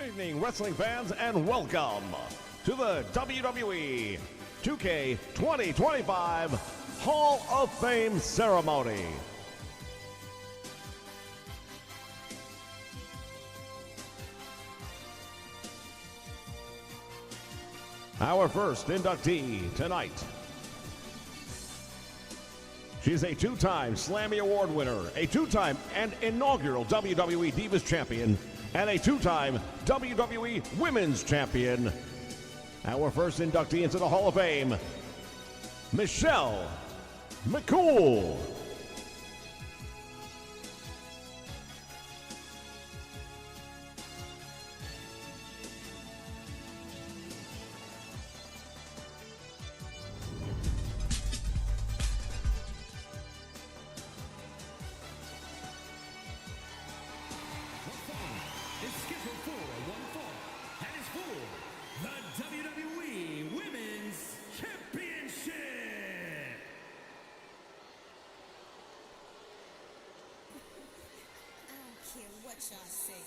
evening, wrestling fans, and welcome to the WWE 2K25 Hall of Fame ceremony. Our first inductee tonight. She's a two-time Slammy Award winner, a two-time and inaugural WWE Divas Champion, and a two-time WWE Women's Champion. Our first inductee into the Hall of Fame, McCool. Is scheduled for one fall, and is for the WWE Women's Championship. I don't care what y'all say.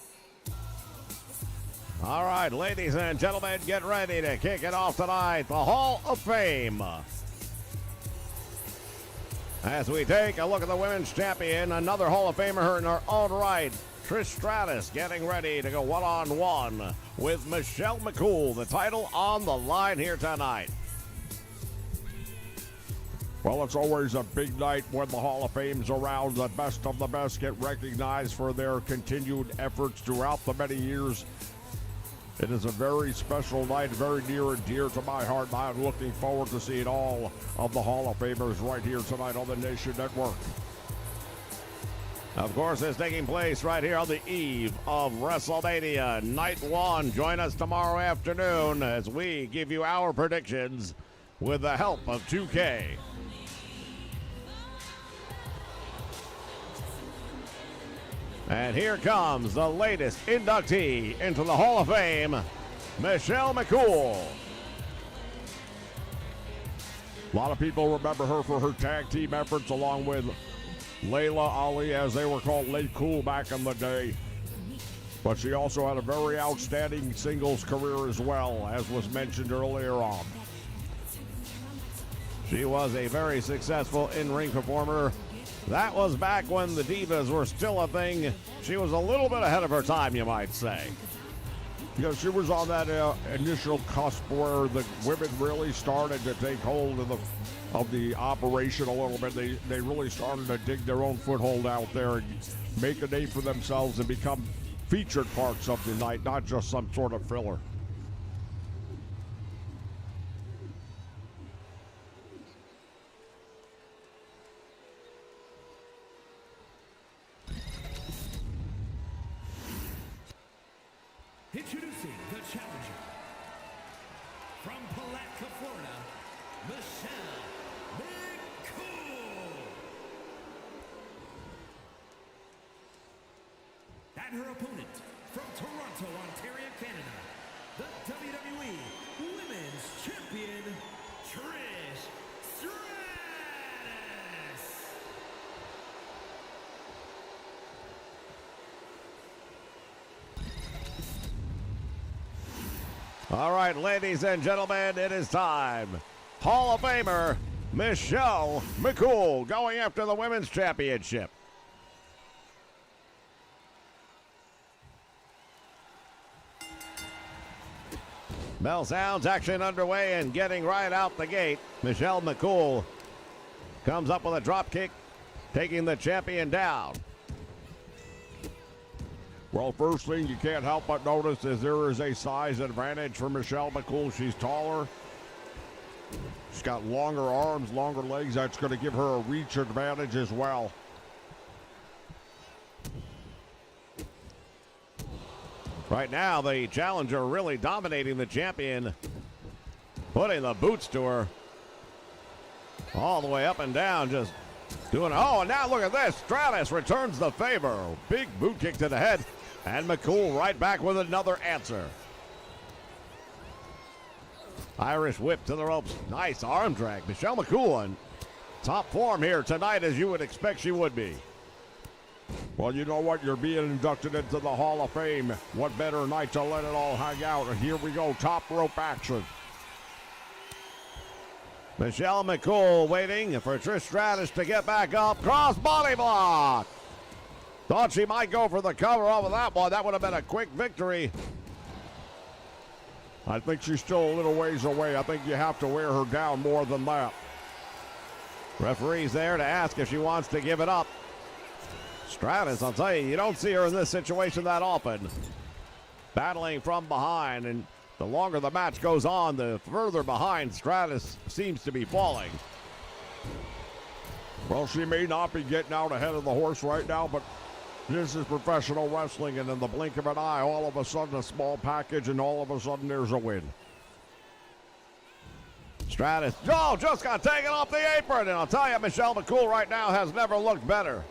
All right, ladies and gentlemen, get ready to kick it off tonight, the Hall of Fame. As we take a look at the Women's Champion, another Hall of Famer her in her own right, Trish Stratus, getting ready to go one-on-one with McCool, the title on the line here tonight. Well, it's always a big night when the Hall of Fame's around. The best of the best get recognized for their continued efforts throughout the many years. It is a very special night, very near and dear to my heart, and I'm looking forward to seeing all of the Hall of Famers right here tonight on the Nation Network. Of course, it's taking place right here on the eve of WrestleMania Night 1. Join us tomorrow afternoon as we give you our predictions with the help of 2K. And here comes the latest inductee into the Hall of Fame, McCool. A lot of people remember her for her tag team efforts along with Layla Ali, as they were called, Lex Luger back in the day. But she also had a very outstanding singles career as well, as was mentioned earlier on. She was a very successful in-ring performer. That was back when the Divas were still a thing. She was a little bit ahead of her time, you might say. Yeah, she was on that initial cusp where the women really started to take hold of the operation a little bit. They really started to dig their own foothold out there and make a name for themselves and become featured parts of the night, not just some sort of filler. Introducing the challenger from Palatka, Florida, McCool. And her opponent from Toronto, Ontario, Canada, the WWE Women's Champion, Trish Stratus. All right, ladies and gentlemen, it is time. Hall of Famer McCool going after the Women's Championship. Bell sounds, action underway and getting right out the gate. McCool comes up with a drop kick, taking the champion down. Well, first thing you can't help but notice is there is a size advantage for McCool. She's taller. She's got longer arms, longer legs. That's going to give her a reach advantage as well. Right now, the challenger really dominating the champion, putting the boots to her all the way up and down, just doing, oh, and now look at this. Stratus returns the favor. Big boot kick to the head, and McCool right back with another answer. Irish whip to the ropes. Nice arm drag. McCool in top form here tonight, as you would expect she would be. Well, you know what? You're being inducted into the Hall of Fame. What better night to let it all hang out? And here we go, top rope action. Michelle McCool waiting for Trish Stratus to get back up. Cross body block. Thought she might go for the cover over that one. That would have been a quick victory. I think she's still a little ways away. I think you have to wear her down more than that. Referee's there to ask if she wants to give it up. Stratus, I'll tell you, you don't see her in this situation that often. Battling from behind, and the longer the match goes on, the further behind Stratus seems to be falling. Well, she may not be getting out ahead of the horse right now, but this is professional wrestling, and in the blink of an eye, all of a sudden a small package, and all of a sudden there's a win. Stratus, just got taken off the apron, and I'll tell you, Michelle McCool right now has never looked better.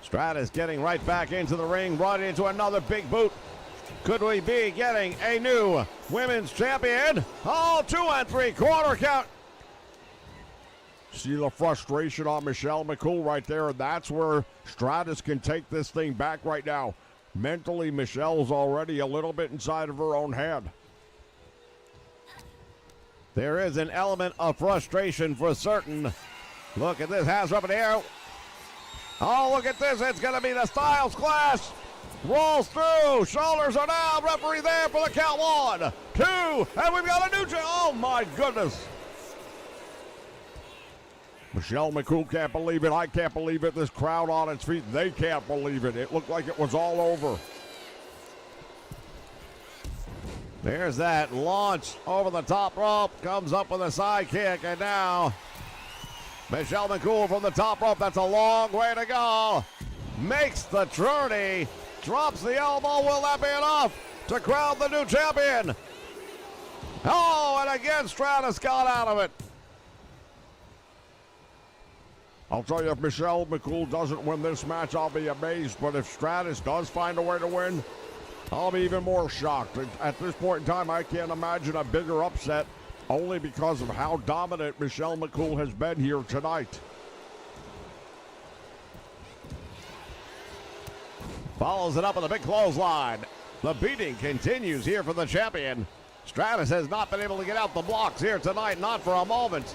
Stratus getting right back into the ring, right into another big boot. Could we be getting a new women's champion? 2 3/4 count. See the frustration on Michelle McCool right there, and that's where Stratus can take this thing back right now. Mentally, Michelle's already a little bit inside of her own head. There is an element of frustration for certain. Look at this, hands up in the air. Oh, look at this, it's going to be the Styles Clash. Rolls through, shoulders are down, referee there for the count. 1, 2, and we've got a new oh my goodness. Michelle McCool can't believe it. I can't believe it. This crowd on its feet, they can't believe it. It looked like it was all over. There's that launch over the top rope. Comes up with a side kick, and now Michelle McCool from the top rope. That's a long way to go. Makes the journey. Drops the elbow. Will that be enough to crown the new champion? Oh, and again, Stratus got out of it. I'll tell you, if Michelle McCool doesn't win this match, I'll be amazed. But if Stratus does find a way to win, I'll be even more shocked. At this point in time, I can't imagine a bigger upset, only because of how dominant Michelle McCool has been here tonight. Follows it up with a big clothesline. The beating continues here for the champion. Stratus has not been able to get out the blocks here tonight, not for a moment.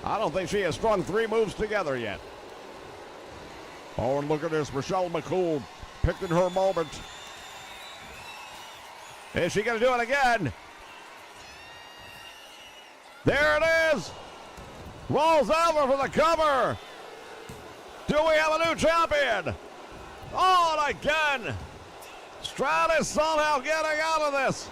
I don't think she has strung 3 moves together yet. Oh, and look at this, Michelle McCool picking her moment. Is she going to do it again? There it is. Rolls over for the cover. Do we have a new champion? Oh, and again. Stratus somehow getting out of this.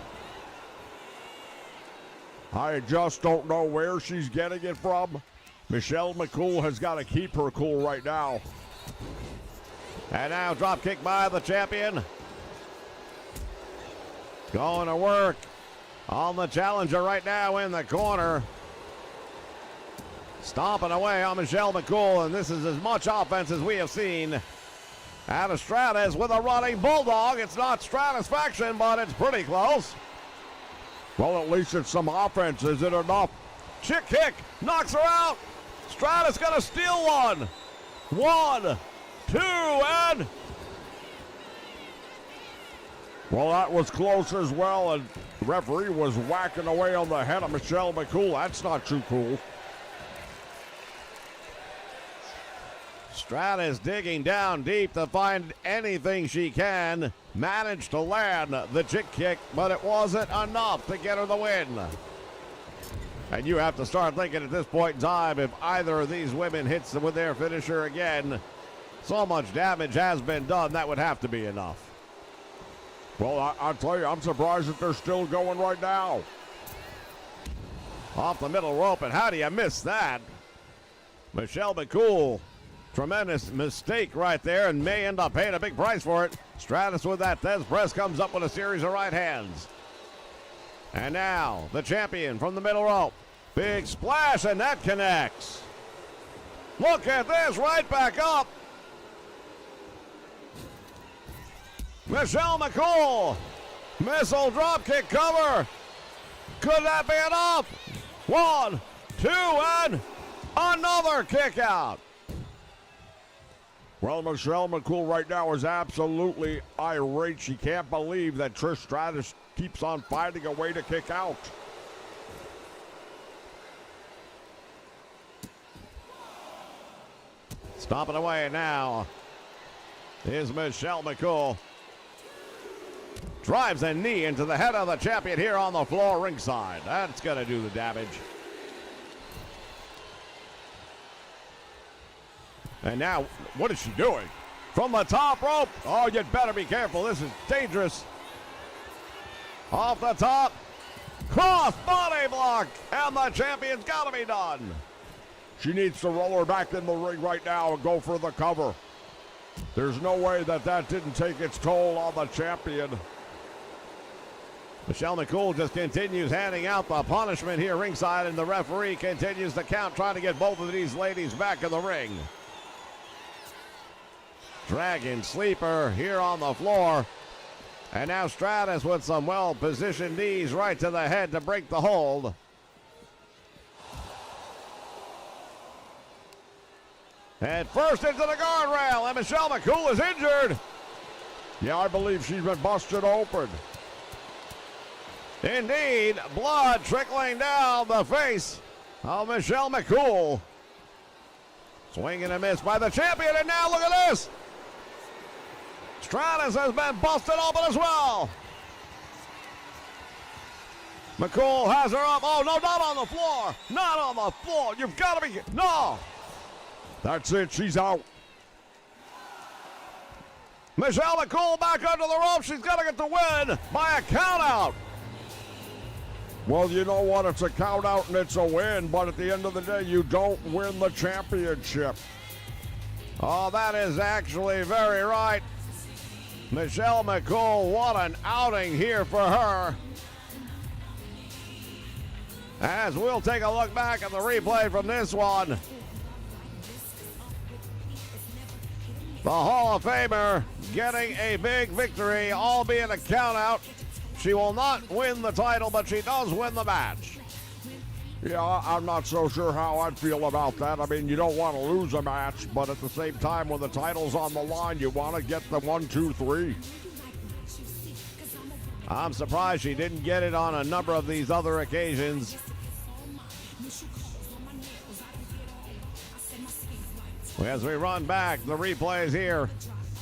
I just don't know where she's getting it from. Michelle McCool has got to keep her cool right now. And now drop kick by the champion. Going to work on the challenger right now in the corner. Stomping away on Michelle McCool, and this is as much offense as we have seen out of Stratus with a running bulldog. It's not Stratisfaction, but it's pretty close. Well, at least it's some offense. Is it enough? Chick kick knocks her out. Stratus gonna steal one. 1, 2, and well, that was close as well, and the referee was whacking away on the head of Michelle McCool. That's not too cool. Stratus digging down deep to find anything she can. Managed to land the chick kick, but it wasn't enough to get her the win. And you have to start thinking at this point in time, if either of these women hits with their finisher again, so much damage has been done, that would have to be enough. Well, I'll tell you, I'm surprised that they're still going right now. Off the middle rope, and how do you miss that? Michelle McCool, tremendous mistake right there, and may end up paying a big price for it. Stratus with that Thez press comes up with a series of right hands. And now, the champion from the middle rope. Big splash, and that connects. Look at this, right back up. Michelle McCool, missile dropkick cover. Could that be enough? 1, 2, and another kick out. Well, Michelle McCool right now is absolutely irate. She can't believe that Trish Stratus keeps on finding a way to kick out. Stomping away now is Michelle McCool. Drives a knee into the head of the champion here on the floor ringside. That's going to do the damage. And now, what is she doing? From the top rope. Oh, you'd better be careful. This is dangerous. Off the top. Cross body block. And the champion's got to be done. She needs to roll her back in the ring right now and go for the cover. There's no way that didn't take its toll on the champion. Michelle McCool just continues handing out the punishment here ringside, and the referee continues to count, trying to get both of these ladies back in the ring. Dragon sleeper here on the floor. And now Stratus with some well-positioned knees right to the head to break the hold. And first into the guardrail, and Michelle McCool is injured. Yeah, I believe she's been busted open. Indeed, blood trickling down the face of Michelle McCool. Swing and a miss by the champion, and now look at this. Stratus has been busted open as well. McCool has her up. Oh, no, not on the floor. Not on the floor. You've got to be. No. That's it. She's out. Michelle McCool back under the rope. She's got to get the win by a count out. Well, you know what? It's a count out and it's a win, but at the end of the day, you don't win the championship. Oh, that is actually very right. Michelle McCool, what an outing here for her. As we'll take a look back at the replay from this one. The Hall of Famer getting a big victory, albeit a count out. She will not win the title, but she does win the match. Yeah, I'm not so sure how I'd feel about that. I mean, you don't want to lose a match, but at the same time, when the title's on the line, you want to get the 1, 2, 3. I'm surprised she didn't get it on a number of these other occasions. As we run back, the replays here.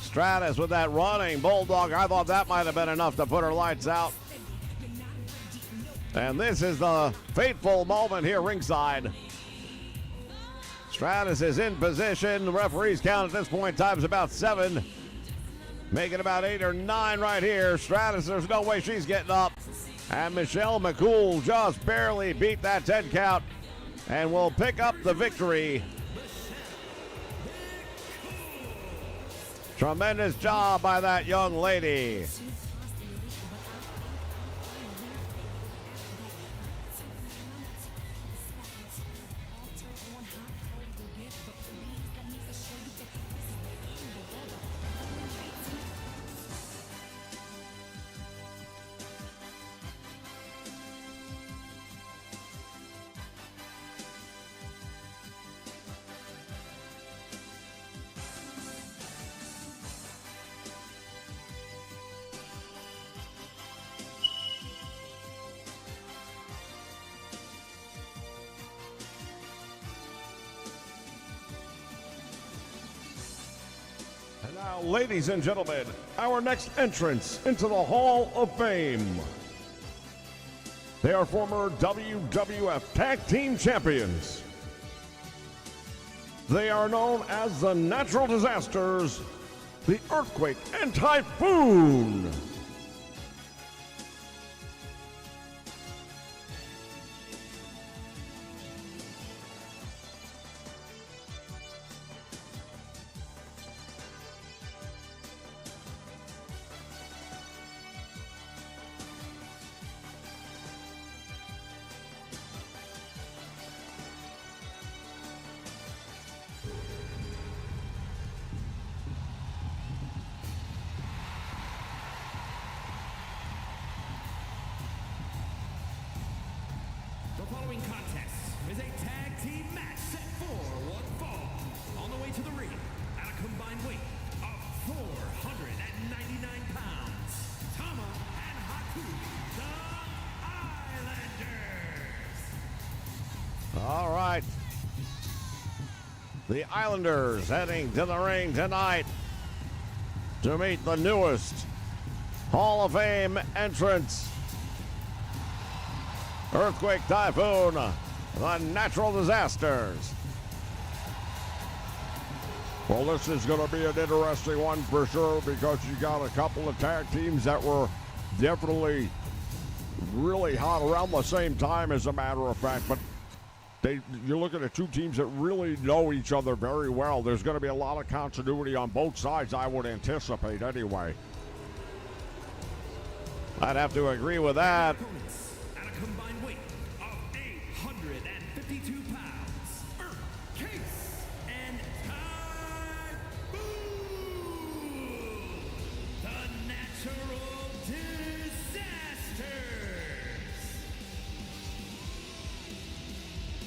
Stratus with that running bulldog. I thought that might have been enough to put her lights out. And this is the fateful moment here ringside. Stratus is in position. The referee's count at this point in time is about 7. Making about 8 or 9 right here. Stratus, there's no way she's getting up. And Michelle McCool just barely beat that 10 count and will pick up the victory. Tremendous job by that young lady. And now, ladies and gentlemen, our next entrance into the Hall of Fame. They are former WWF Tag Team Champions. They are known as the Natural Disasters, the Earthquake and Typhoon. The Islanders heading to the ring tonight to meet the newest Hall of Fame entrants. Earthquake, Typhoon, the Natural Disasters. Well, this is going to be an interesting one for sure because you got a couple of tag teams that were definitely really hot around the same time, as a matter of fact. But you're looking at two teams that really know each other very well. There's going to be a lot of continuity on both sides, I would anticipate anyway. I'd have to agree with that. Opponents at a combined weight of 852 pounds, Earth, Case, and Typhoon, the Natural Disasters.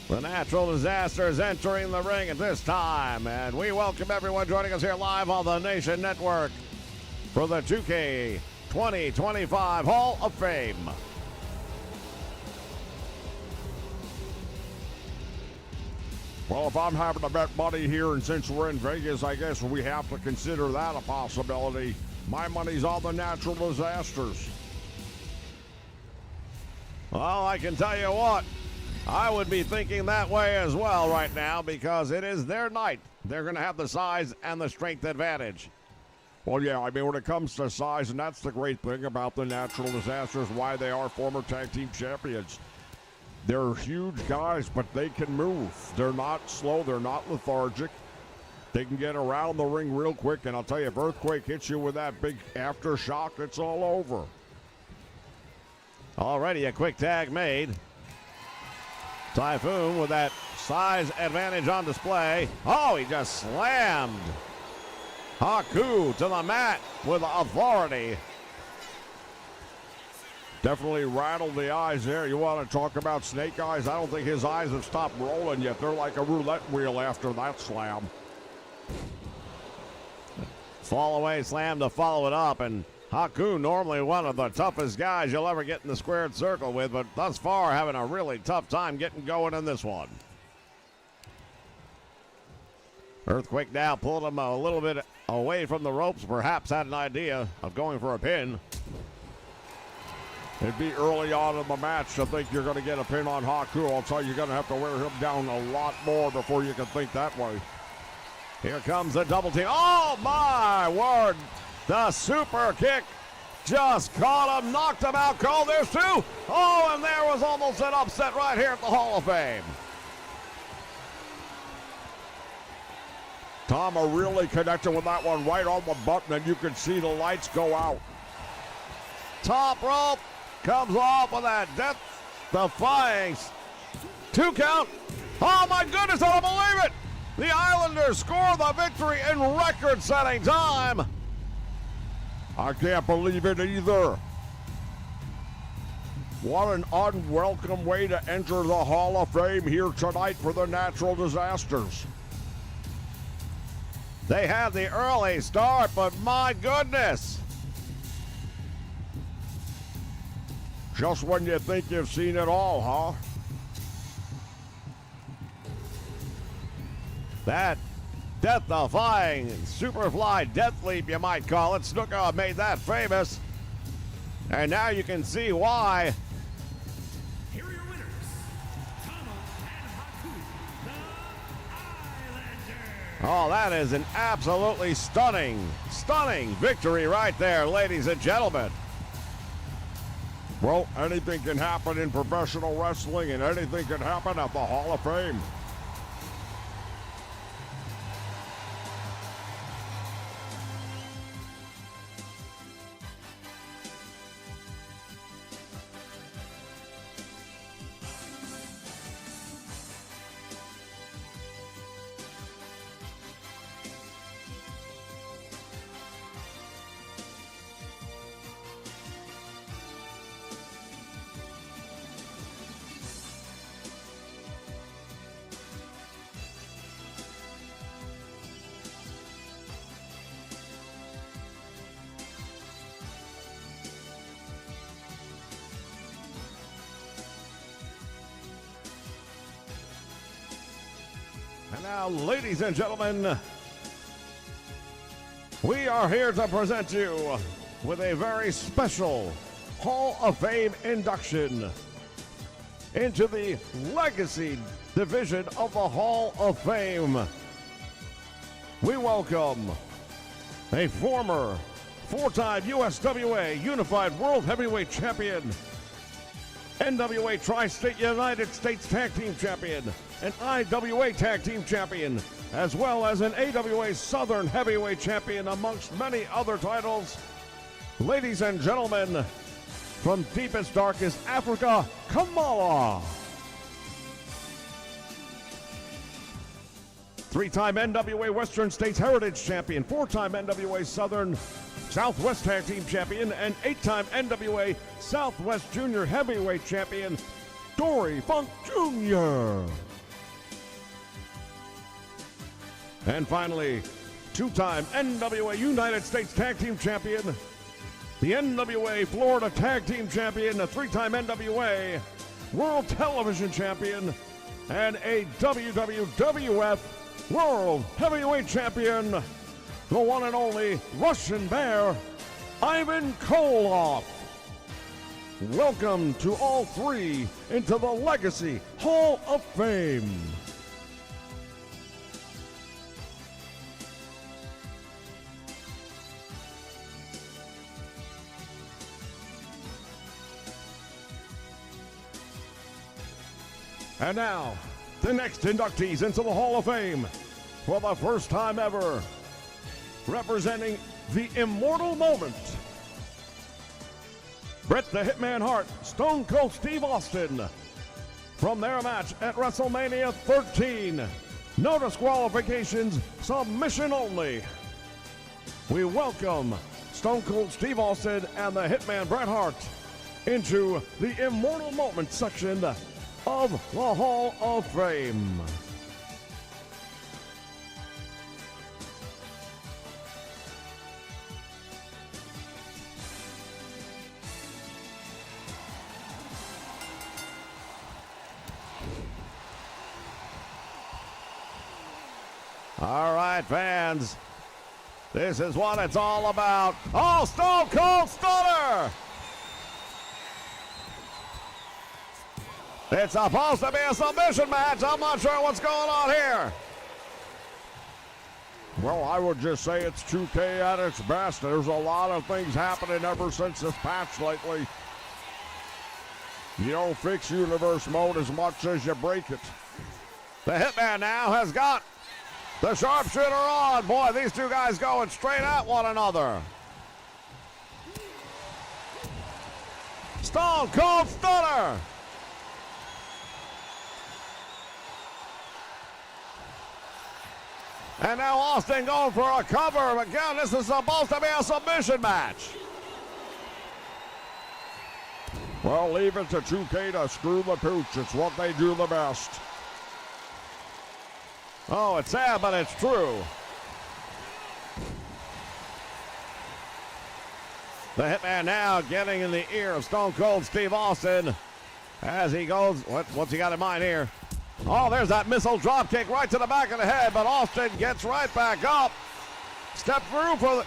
The Natural Disasters entering the ring at this time, and we welcome everyone joining us here live on the Nation Network for the 2K25 Hall of Fame. Well, if I'm having to bet money here, and since we're in Vegas, I guess we have to consider that a possibility. My money's on the Natural Disasters. Well, I can tell you what, I would be thinking that way as well right now because it is their night. They're going to have the size and the strength advantage. Well, yeah, I mean, when it comes to size, and that's the great thing about the Natural Disasters, why they are former tag team champions. They're huge guys, but they can move. They're not slow. They're not lethargic. They can get around the ring real quick, and I'll tell you, if Earthquake hits you with that big aftershock, it's all over. Already a quick tag made. Typhoon with that size advantage on display. Oh, he just slammed Haku to the mat with authority. Definitely rattled the eyes there. You want to talk about snake eyes? I don't think his eyes have stopped rolling yet. They're like a roulette wheel after that slam. Fall away slam to follow it up, and Haku, normally one of the toughest guys you'll ever get in the squared circle with, but thus far having a really tough time getting going in this one. Earthquake now pulled him a little bit away from the ropes, perhaps had an idea of going for a pin. It'd be early on in the match to think you're going to get a pin on Haku. I'll tell you, you're going to have to wear him down a lot more before you can think that way. Here comes the double team. Oh, my word. The super kick just caught him, knocked him out. Cole, there's two. Oh, and there was almost an upset right here at the Hall of Fame. Tama really connected with that one right on the button, and you can see the lights go out. Top rope comes off with that death-defying 2 count. Oh, my goodness, I don't believe it. The Islanders score the victory in record-setting time. I can't believe it either. What an unwelcome way to enter the Hall of Fame here tonight for the Natural Disasters. They had the early start, but my goodness. Just when you think you've seen it all, huh? That death-defying Superfly Death Leap, you might call it. Snuka made that famous. And now you can see why. Here are your winners, Tama and Haku, the Islanders. Oh, that is an absolutely stunning victory right there, ladies and gentlemen. Well, anything can happen in professional wrestling, and anything can happen at the Hall of Fame. And now, ladies and gentlemen, we are here to present you with a very special Hall of Fame induction into the Legacy Division of the Hall of Fame. We welcome a former four-time USWA Unified World Heavyweight Champion, NWA Tri-State United States Tag Team Champion, an IWA Tag Team Champion, as well as an AWA Southern Heavyweight Champion, amongst many other titles. Ladies and gentlemen, from deepest, darkest Africa, Kamala. Three-time NWA Western States Heritage Champion, four-time NWA Southern Southwest Tag Team Champion, and eight-time NWA Southwest Junior Heavyweight Champion, Dory Funk Jr. And finally, two-time NWA United States Tag Team Champion, the NWA Florida Tag Team Champion, a three-time NWA World Television Champion, and a WWF World Heavyweight Champion, the one and only Russian Bear, Ivan Koloff. Welcome to all three into the Legacy Hall of Fame. And now, the next inductees into the Hall of Fame for the first time ever, representing the immortal moment, Bret the Hitman Hart, Stone Cold Steve Austin, from their match at WrestleMania 13. No disqualifications, submission only. We welcome Stone Cold Steve Austin and the Hitman Bret Hart into the immortal moment section of the Hall of Fame. All right, fans, this is what it's all about. Oh, Stone Cold Stunner! It's supposed to be a submission match. I'm not sure what's going on here. Well, I would just say it's 2K at its best. There's a lot of things happening ever since this patch lately. You don't fix universe mode as much as you break it. The Hitman now has got the sharpshooter on. Boy, these two guys going straight at one another. Stone Cold Stunner. And now Austin going for a cover. Again, this is supposed to be a submission match. Well, leave it to 2K to screw the pooch. It's what they do the best. Oh, it's sad, but it's true. The Hitman now getting in the ear of Stone Cold Steve Austin as he goes. What's he got in mind here? Oh, there's that missile drop kick right to the back of the head, but Austin gets right back up. Step through for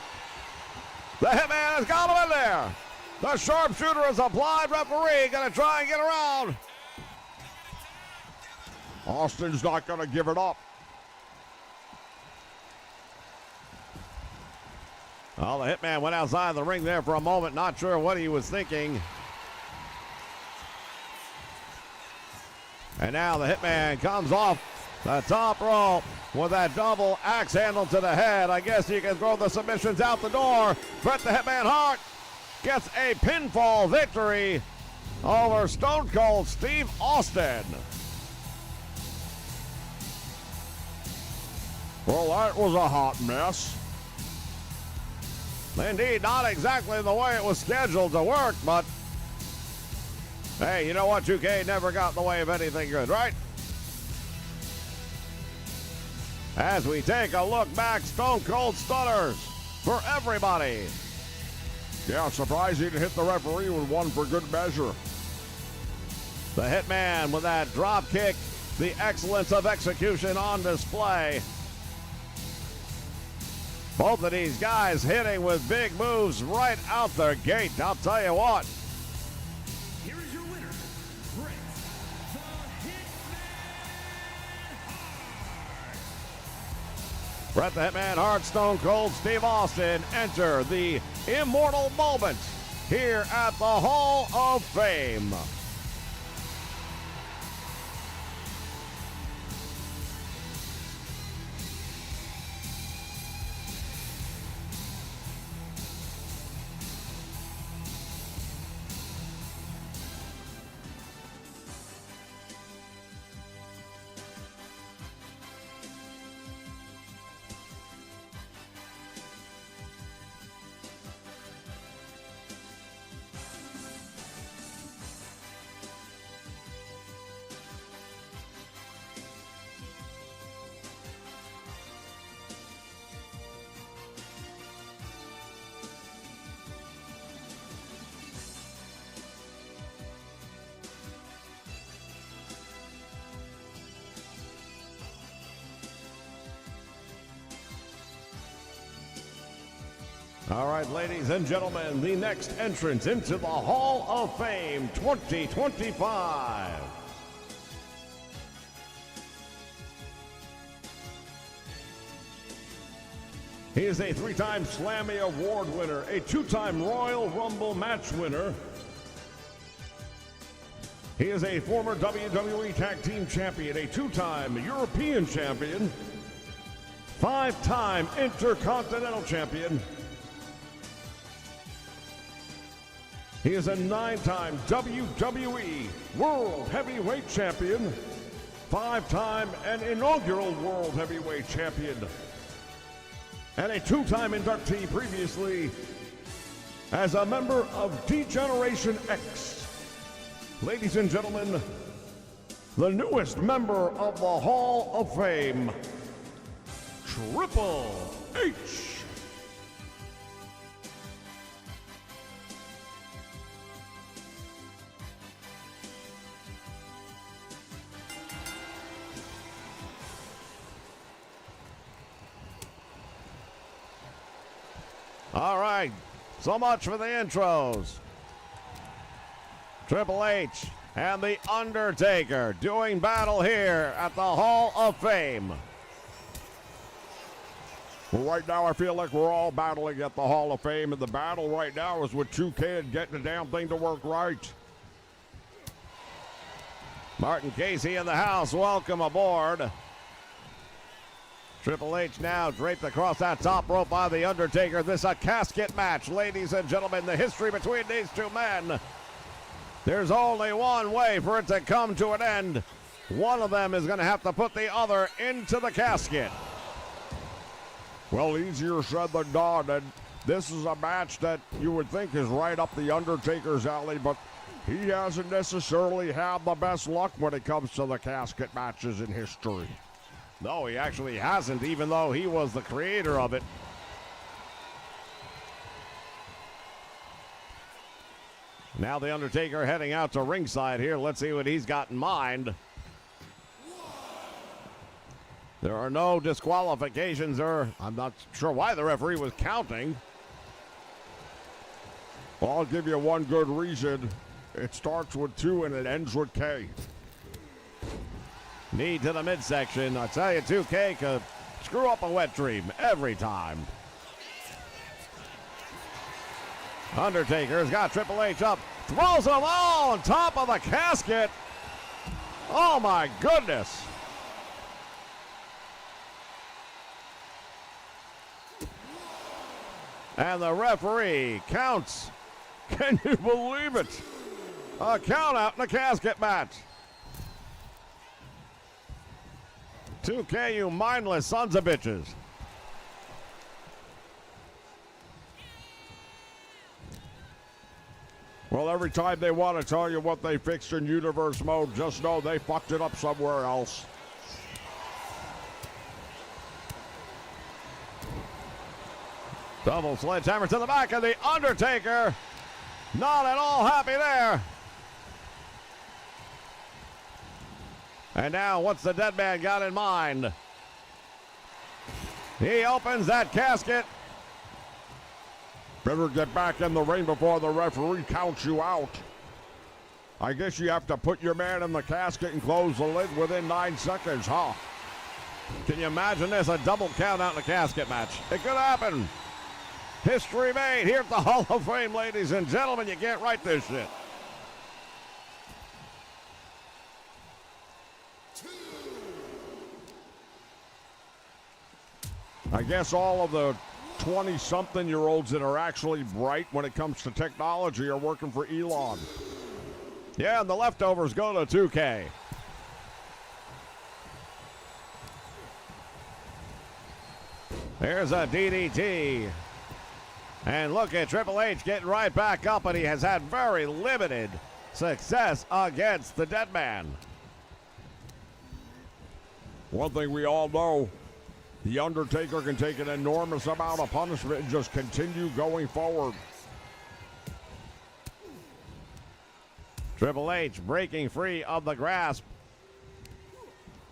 the Hitman has got him in there. The sharpshooter is applied. Referee gonna try and get around. Austin's not gonna give it up. Well, the Hitman went outside the ring there for a moment, not sure what he was thinking. And now the Hitman comes off the top rope with that double axe handle to the head. I guess you can throw the submissions out the door. Bret the Hitman Hart gets a pinfall victory over Stone Cold Steve Austin. Well, that was a hot mess. Indeed, not exactly the way it was scheduled to work, but hey, you know what? 2K never got in the way of anything good, right? As we take a look back, Stone Cold Stunners for everybody. Yeah, surprising to hit the referee with one for good measure. The Hitman with that drop kick the excellence of execution on display. Both of these guys hitting with big moves right out the gate. I'll tell you what. Here is your winner, Bret the Hitman Hart. Bret the Hitman Hart, Stone Cold Steve Austin enter the immortal moment here at the Hall of Fame. All right, ladies and gentlemen, the next entrance into the Hall of Fame 2025. He is a three-time Slammy Award winner, a two-time Royal Rumble match winner. He is a former WWE Tag Team Champion, a two-time European Champion, five-time Intercontinental Champion. He is a nine-time WWE World Heavyweight Champion, five-time and inaugural World Heavyweight Champion, and a two-time inductee previously as a member of D-Generation X. Ladies and gentlemen, the newest member of the Hall of Fame, Triple H. All right, so much for the intros. Triple H and the Undertaker doing battle here at the Hall of Fame. Well, right now I feel like we're all battling at the Hall of Fame, and the battle right now is with 2K and getting the damn thing to work right. Martin Casey in the house, welcome aboard. Triple H now draped across that top rope by the Undertaker. This is a casket match, ladies and gentlemen. The history between these two men. There's only one way for it to come to an end. One of them is going to have to put the other into the casket. Well, easier said than done, and this is a match that you would think is right up the Undertaker's alley, but he hasn't necessarily had the best luck when it comes to the casket matches in history. No, he actually hasn't, even though he was the creator of it. Now the Undertaker heading out to ringside here. Let's see what he's got in mind. There are no disqualifications, or I'm not sure why the referee was counting. Well, I'll give you one good reason. It starts with 2 and it ends with K. Knee to the midsection. I tell you, 2K could screw up a wet dream every time. Undertaker's got Triple H up. Throws them all on top of the casket. Oh, my goodness. And the referee counts. Can you believe it? A count out in the casket match. 2K, you mindless sons of bitches. Well, every time they want to tell you what they fixed in universe mode, just know they fucked it up somewhere else. Double sledgehammer to the back of the Undertaker. Not at all happy there. And now, what's the dead man got in mind? He opens that casket. Better get back in the ring before the referee counts you out. I guess you have to put your man in the casket and close the lid within 9 seconds, huh? Can you imagine this? A double count out in a casket match. It could happen. History made here at the Hall of Fame, ladies and gentlemen. You can't write this shit. I guess all of the 20-something-year-olds that are actually bright when it comes to technology are working for Elon. Yeah, and the leftovers go to 2K. There's a DDT. And look at Triple H getting right back up, and he has had very limited success against the dead man. One thing we all know, the Undertaker can take an enormous amount of punishment and just continue going forward. Triple H breaking free of the grasp.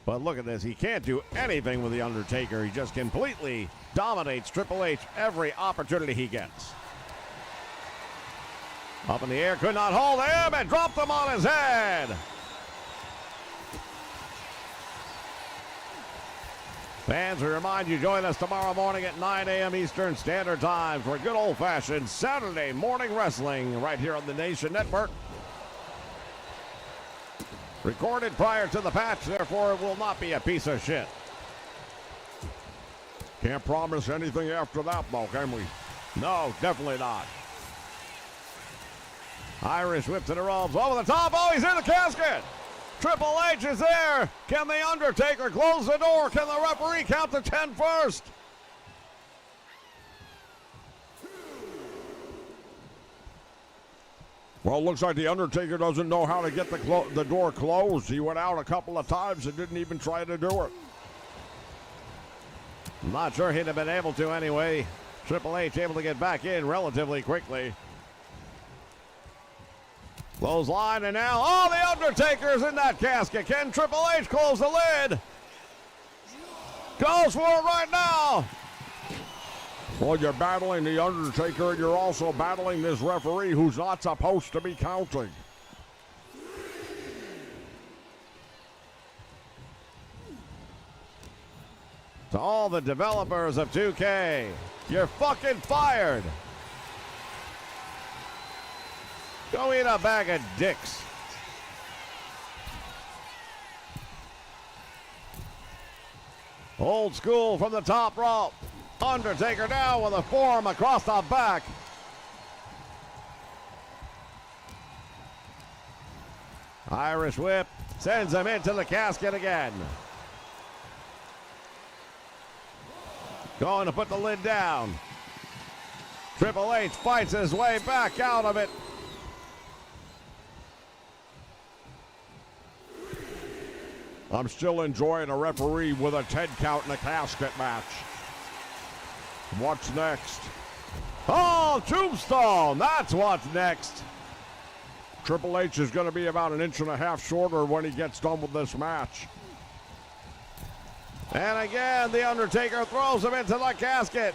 But look at this. He can't do anything with the Undertaker. He just completely dominates Triple H every opportunity he gets. Up in the air, could not hold him, and dropped him on his head. Fans, we remind you, join us tomorrow morning at 9 a.m. Eastern Standard Time for good old-fashioned Saturday morning wrestling right here on the Nation Network. Recorded prior to the patch, therefore it will not be a piece of shit. Can't promise anything after that, though, can we? No, definitely not. Irish whip to the ropes, over the top. Oh, he's in the casket. Triple H is there. Can the Undertaker close the door? Can the referee count to 10 first? Well, it looks like the Undertaker doesn't know how to get the door closed. He went out a couple of times and didn't even try to do it. I'm not sure he'd have been able to anyway. Triple H able to get back in relatively quickly. Clothesline, and now, oh, the Undertaker's in that casket. Can Triple H close the lid? Goes for it right now. Well, you're battling the Undertaker, and you're also battling this referee who's not supposed to be counting. To all the developers of 2K, you're fucking fired. Go eat a bag of dicks. Old school from the top rope. Undertaker now with a forearm across the back. Irish whip sends him into the casket again. Going to put the lid down. Triple H fights his way back out of it. I'm still enjoying a referee with a 10 count in a casket match. What's next? Oh, tombstone. That's what's next. Triple H is going to be about 1.5 inches shorter when he gets done with this match. And again, the Undertaker throws him into the casket.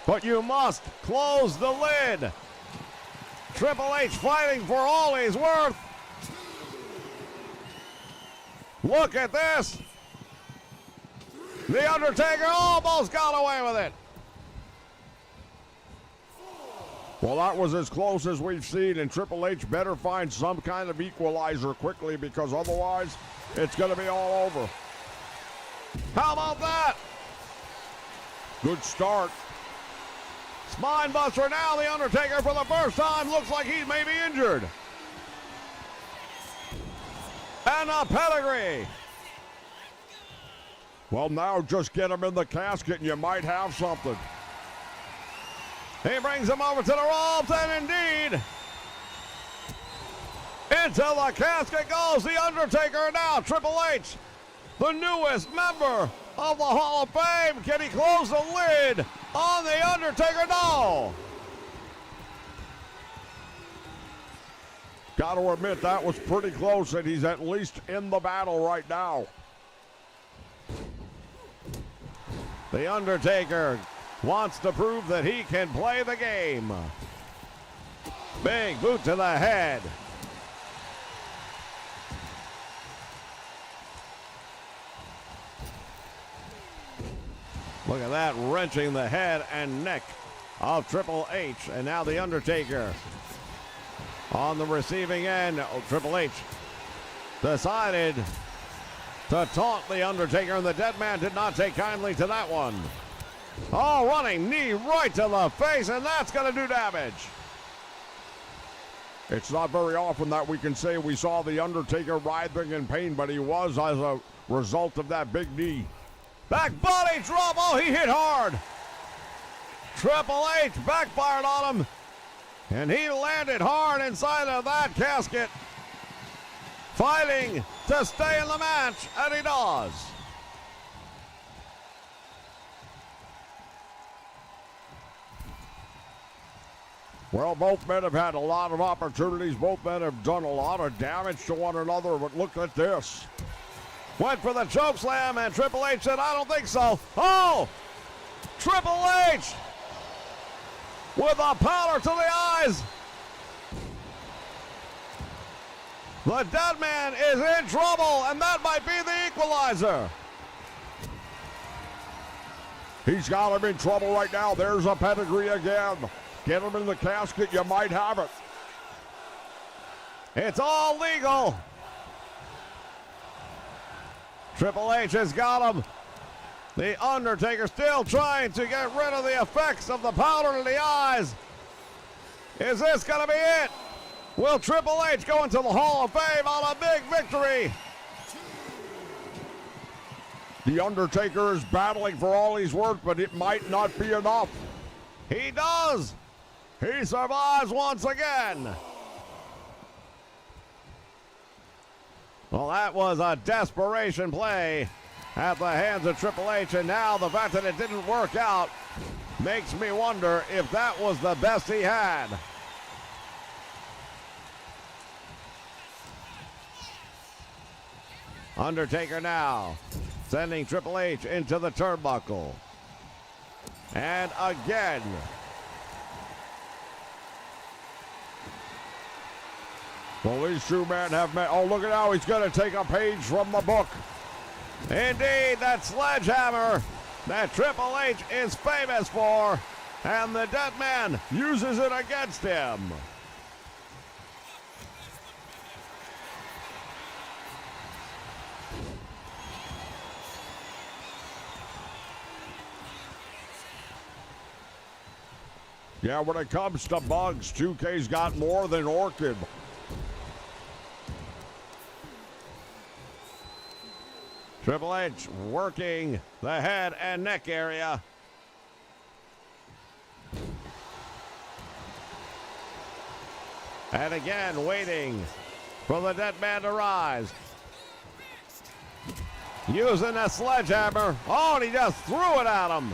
But you must close the lid. Triple H fighting for all he's worth. Look at this. The Undertaker almost got away with it. Well, that was as close as we've seen, and Triple H better find some kind of equalizer quickly, because otherwise it's going to be all over. How about that? Good start. Spinebuster now. The Undertaker for the first time looks like he may be injured. And a pedigree. Well, now just get him in the casket and you might have something. He brings him over to the ropes, and indeed, into the casket goes the Undertaker now. Triple H, the newest member of the Hall of Fame. Can he close the lid on the Undertaker? No. Got to admit, that was pretty close, and he's at least in the battle right now. The Undertaker wants to prove that he can play the game. Big boot to the head. Look at that, wrenching the head and neck of Triple H. And now the Undertaker on the receiving end. Oh, Triple H decided to taunt the Undertaker, and the dead man did not take kindly to that one. Oh, running knee right to the face, and that's going to do damage. It's not very often that we can say we saw the Undertaker writhing in pain, but he was as a result of that big knee. Back body drop. Oh, he hit hard. Triple H backfired on him, and he landed hard inside of that casket, fighting to stay in the match, and he does. Well, both men have had a lot of opportunities. Both men have done a lot of damage to one another, but look at this. Went for the choke slam, and Triple H said, I don't think so. Oh! Triple H with a powder to the eyes. The dead man is in trouble, and that might be the equalizer. He's got him in trouble right now. There's a pedigree again. Get him in the casket, you might have it. It's all legal. Triple H has got him. The Undertaker still trying to get rid of the effects of the powder in the eyes. Is this going to be it? Will Triple H go into the Hall of Fame on a big victory? The Undertaker is battling for all he's worth, but it might not be enough. He does. He survives once again. Well, that was a desperation play at the hands of Triple H, and now the fact that it didn't work out makes me wonder if that was the best he had. Undertaker now sending Triple H into the turnbuckle. And again. Well, these two men have met. Oh, look at how he's going to take a page from the book. Indeed, that sledgehammer that Triple H is famous for, and the dead man uses it against him. Yeah, when it comes to bugs, 2K's got more than Orchid. Triple H working the head and neck area. And again, waiting for the dead man to rise. Using a sledgehammer. Oh, and he just threw it at him.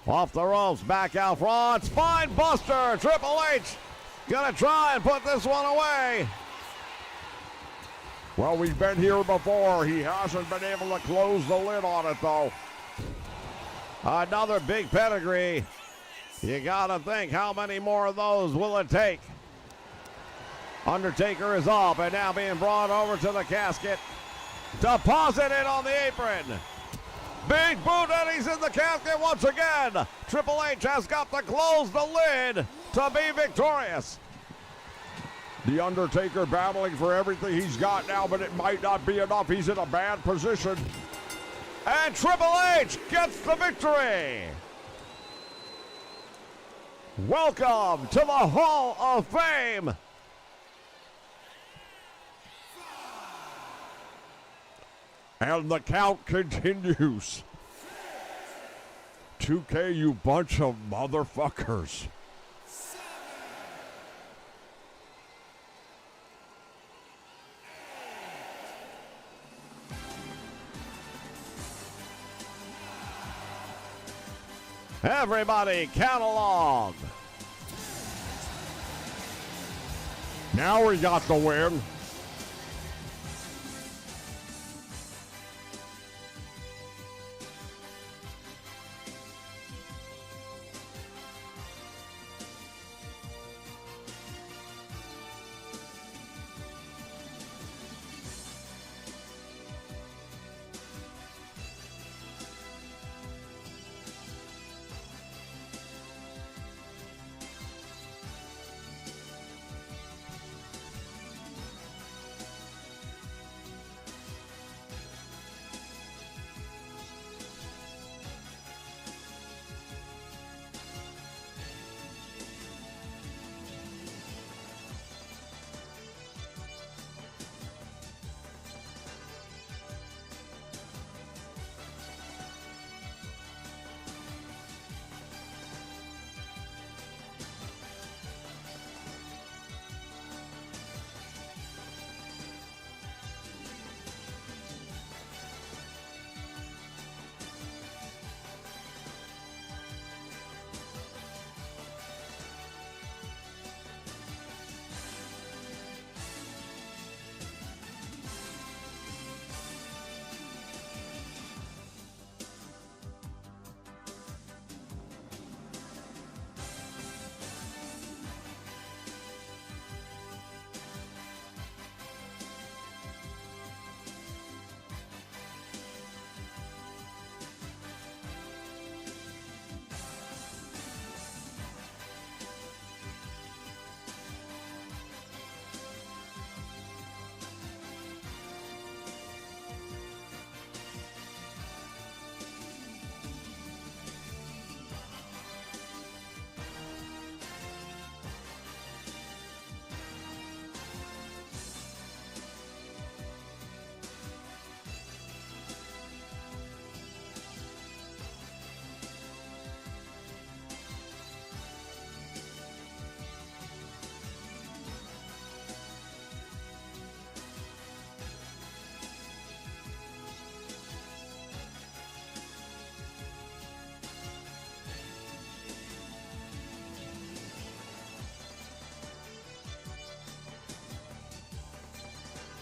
Off the ropes, back out front. Spine buster. Triple H gonna try and put this one away. Well, we've been here before. He hasn't been able to close the lid on it, though. Another big pedigree. You gotta think, how many more of those will it take? Undertaker is up and now being brought over to the casket. Deposited on the apron. Big boot, and he's in the casket once again. Triple H has got to close the lid to be victorious. The Undertaker battling for everything he's got now, but it might not be enough. He's in a bad position. And Triple H gets the victory. Welcome to the Hall of Fame. And the count continues. 2K, you bunch of motherfuckers. Everybody count along. Now we got the win.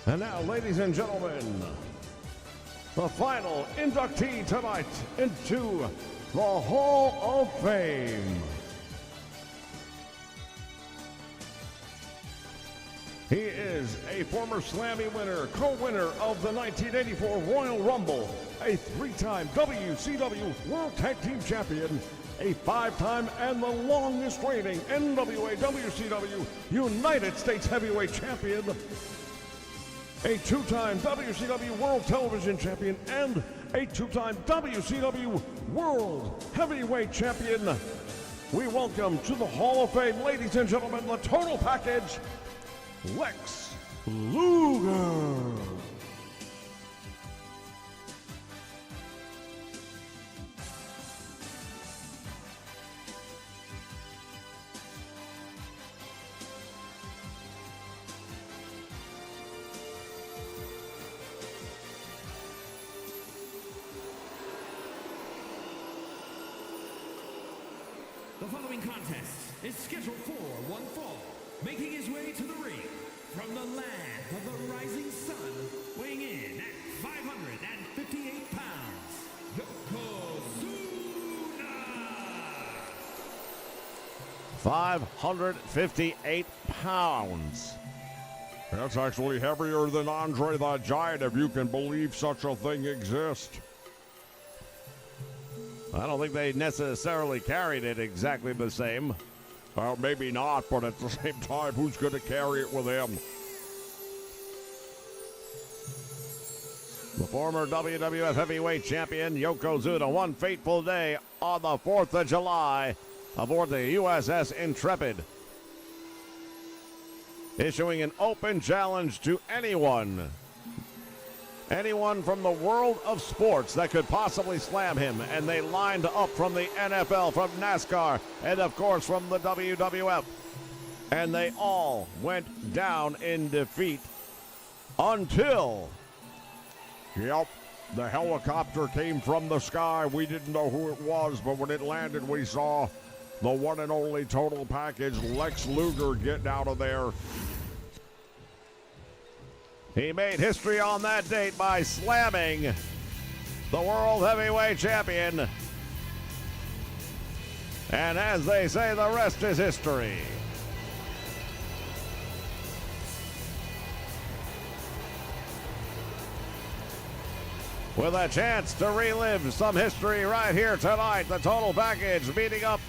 And now, ladies and gentlemen, the final inductee tonight into the Hall of Fame. He is a former Slammy winner, co-winner of the 1984 Royal Rumble, a three-time WCW World Tag Team Champion, a five-time and the longest reigning NWA WCW United States Heavyweight Champion, a two-time WCW World Television Champion, and a two-time WCW World Heavyweight Champion. We welcome to the Hall of Fame, ladies and gentlemen, the total package, Lex Luger. The following contest is scheduled for one fall, making his way to the ring from the land of the rising sun, weighing in at 558 pounds, Yokozuna! 558 pounds. That's actually heavier than Andre the Giant, if you can believe such a thing exists. I don't think they necessarily carried it exactly the same. Well, maybe not, but at the same time, who's going to carry it with him? The former WWF Heavyweight Champion Yokozuna, one fateful day on the 4th of July aboard the USS Intrepid, issuing an open challenge to anyone from the world of sports that could possibly slam him. And they lined up from the NFL, from NASCAR, and of course from the WWF. And they all went down in defeat until Yep. The helicopter came from the sky. We didn't know who it was, but when it landed, we saw the one and only Total Package, Lex Luger, getting out of there. He made history on that date by slamming the World Heavyweight Champion. And as they say, the rest is history. With a chance to relive some history right here tonight, the Total Package meeting up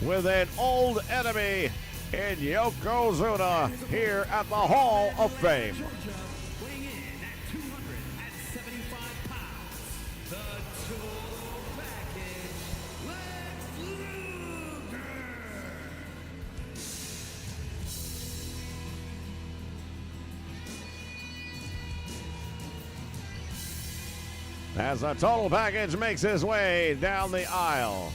with an old enemy in Yokozuna here at the Hall of Fame. Georgia, weighing in at 275 pounds, the Total Package, Lex Luger. As the Total Package makes his way down the aisle.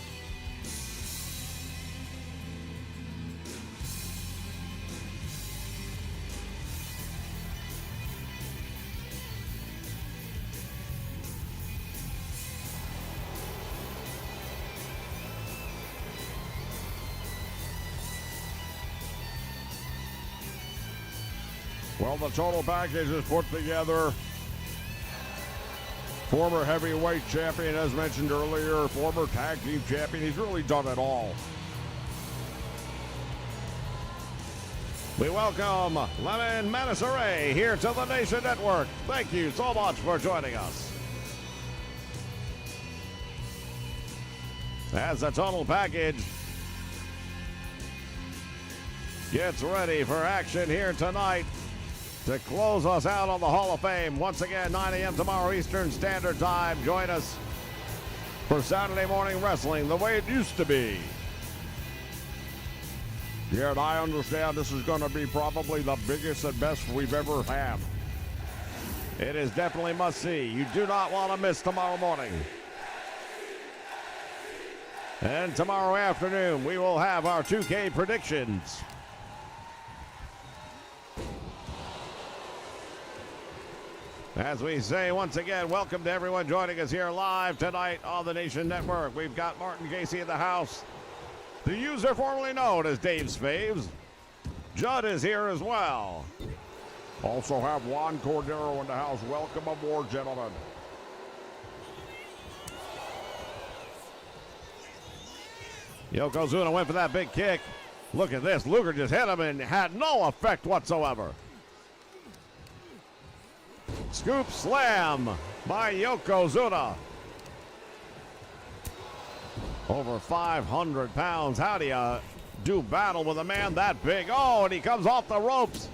Well, the Total Package is put together. Former heavyweight champion, as mentioned earlier, former tag team champion. He's really done it all. We welcome Lemon Manasare here to the Nation Network. Thank you so much for joining us. As the Total Package gets ready for action here tonight to close us out on the Hall of Fame. Once again, 9 a.m. tomorrow Eastern Standard Time. Join us for Saturday Morning Wrestling the way it used to be. Yeah, and I understand this is going to be probably the biggest and best we've ever had. It is definitely must see. You do not want to miss tomorrow morning. And tomorrow afternoon, we will have our 2K predictions. As we say once again, welcome to everyone joining us here live tonight on the Nation Network. We've got Martin Casey in the house, the user formerly known as Dave Spaves. Judd is here as well. Also have Juan Cordero in the house. Welcome aboard, gentlemen. Yokozuna went for that big kick. Look at this. Luger just hit him and had no effect whatsoever. Scoop slam by Yokozuna. Over 500 pounds. How do you do battle with a man that big? Oh, and he comes off the ropes.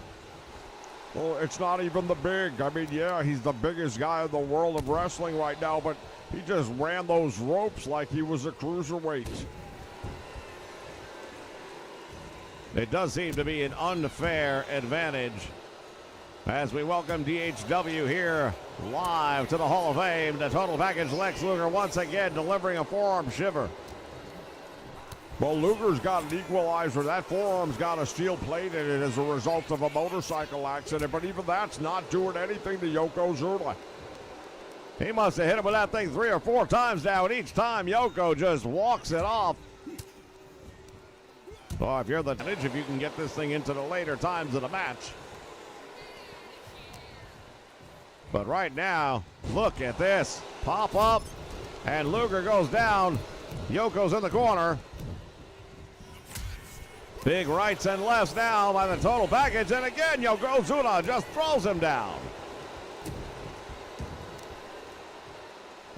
Well, it's not even the big. I mean, yeah, he's the biggest guy in the world of wrestling right now, but he just ran those ropes like he was a cruiserweight. It does seem to be an unfair advantage as we welcome DHW here live to the Hall of Fame. The Total Package, Lex Luger once again delivering a forearm shiver. Well, Luger's got an equalizer. That forearm's got a steel plate in it as a result of a motorcycle accident, but even that's not doing anything to Yokozuna. He must have hit him with that thing 3 or 4 times now, and each time Yoko just walks it off. Oh, if you're the advantage, if you can get this thing into the later times of the match. But right now, look at this. Pop up, and Luger goes down. Yoko's in the corner. Big rights and lefts now by the Total Package, and again, Yokozuna just throws him down.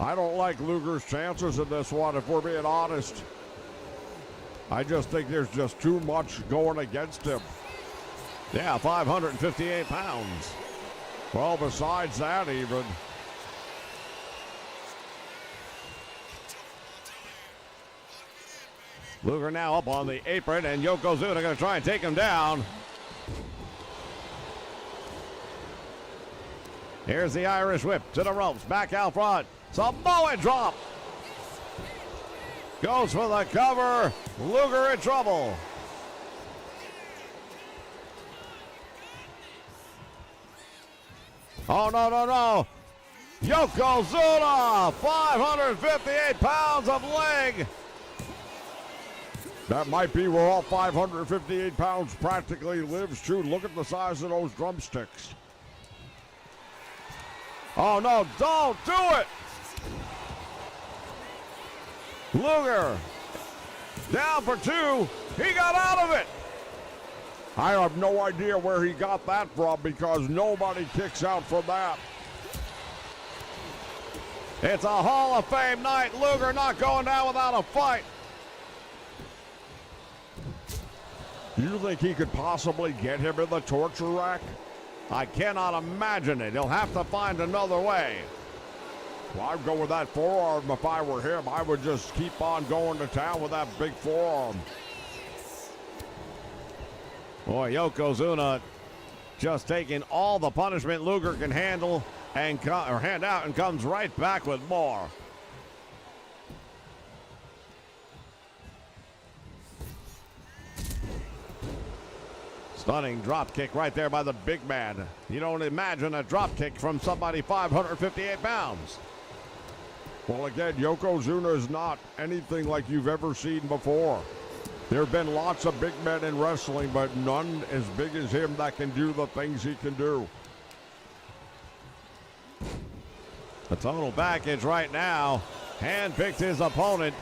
I don't like Luger's chances in this one, if we're being honest. I just think there's just too much going against him. Yeah, 558 pounds. Well, besides that even. Luger now up on the apron, and Yokozuna going to try and take him down. Here's the Irish whip to the ropes, back out front. Samoa drop. Goes for the cover. Luger in trouble. Oh, no, no, no. Yokozuna, 558 pounds of leg. That might be where all 558 pounds practically lives, too. Look at the size of those drumsticks. Oh, no, don't do it. Luger down for two. He got out of it. I have no idea where he got that from because nobody kicks out from that. It's a Hall of Fame night. Luger not going down without a fight. Do you think he could possibly get him in the torture rack? I cannot imagine it. He'll have to find another way. Well, I'd go with that forearm if I were him. I would just keep on going to town with that big forearm. Boy, Yokozuna just taking all the punishment Luger can handle and hand out and comes right back with more. Stunning drop kick right there by the big man. You don't imagine a drop kick from somebody 558 pounds. Well, again, Yokozuna is not anything like you've ever seen before. There have been lots of big men in wrestling, but none as big as him that can do the things he can do. The total package right now. Handpicked his opponent.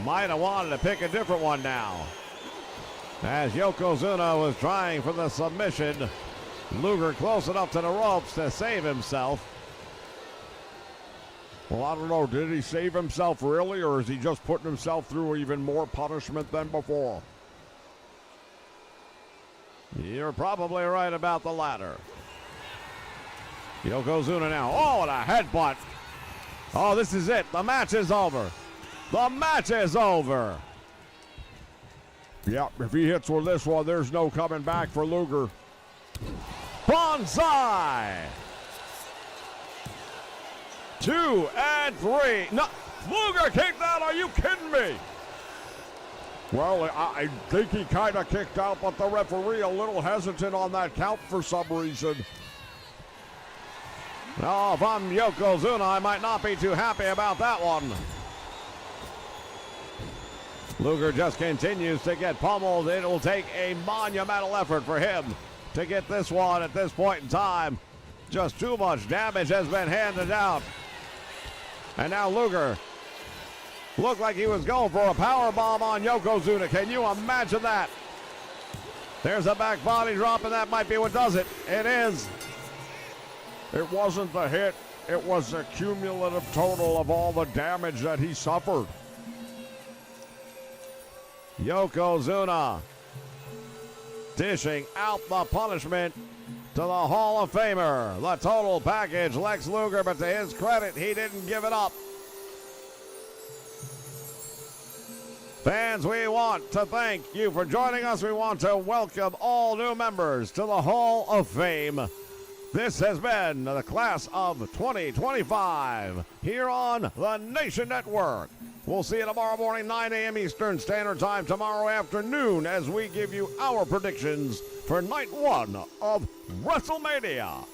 Might have wanted to pick a different one now. As Yokozuna was trying for the submission, Luger close enough to the ropes to save himself. Well, I don't know. Did he save himself really, or is he just putting himself through even more punishment than before? You're probably right about the latter. Yokozuna now. Oh, and a headbutt. Oh, this is it. The match is over. The match is over. Yeah, if he hits with this one, there's no coming back for Luger. Bonsai. 2 and 3. No, Luger kicked out. Are you kidding me? Well, I think he kind of kicked out, but the referee a little hesitant on that count for some reason. Oh, if I'm Yokozuna, I might not be too happy about that one. Luger just continues to get pummeled. It will take a monumental effort for him to get this one at this point in time. Just too much damage has been handed out. And now Luger looked like he was going for a power bomb on Yokozuna. Can you imagine that? There's a back body drop, and that might be what does it. It is. It wasn't the hit. It was the cumulative total of all the damage that he suffered. Yokozuna dishing out the punishment to the Hall of Famer. The total package, Lex Luger, but to his credit, he didn't give it up. Fans, we want to thank you for joining us. We want to welcome all new members to the Hall of Fame. This has been the class of 2025 here on the Nation Network. We'll see you tomorrow morning, 9 a.m. Eastern Standard Time, tomorrow afternoon, as we give you our predictions for Night 1 of WrestleMania.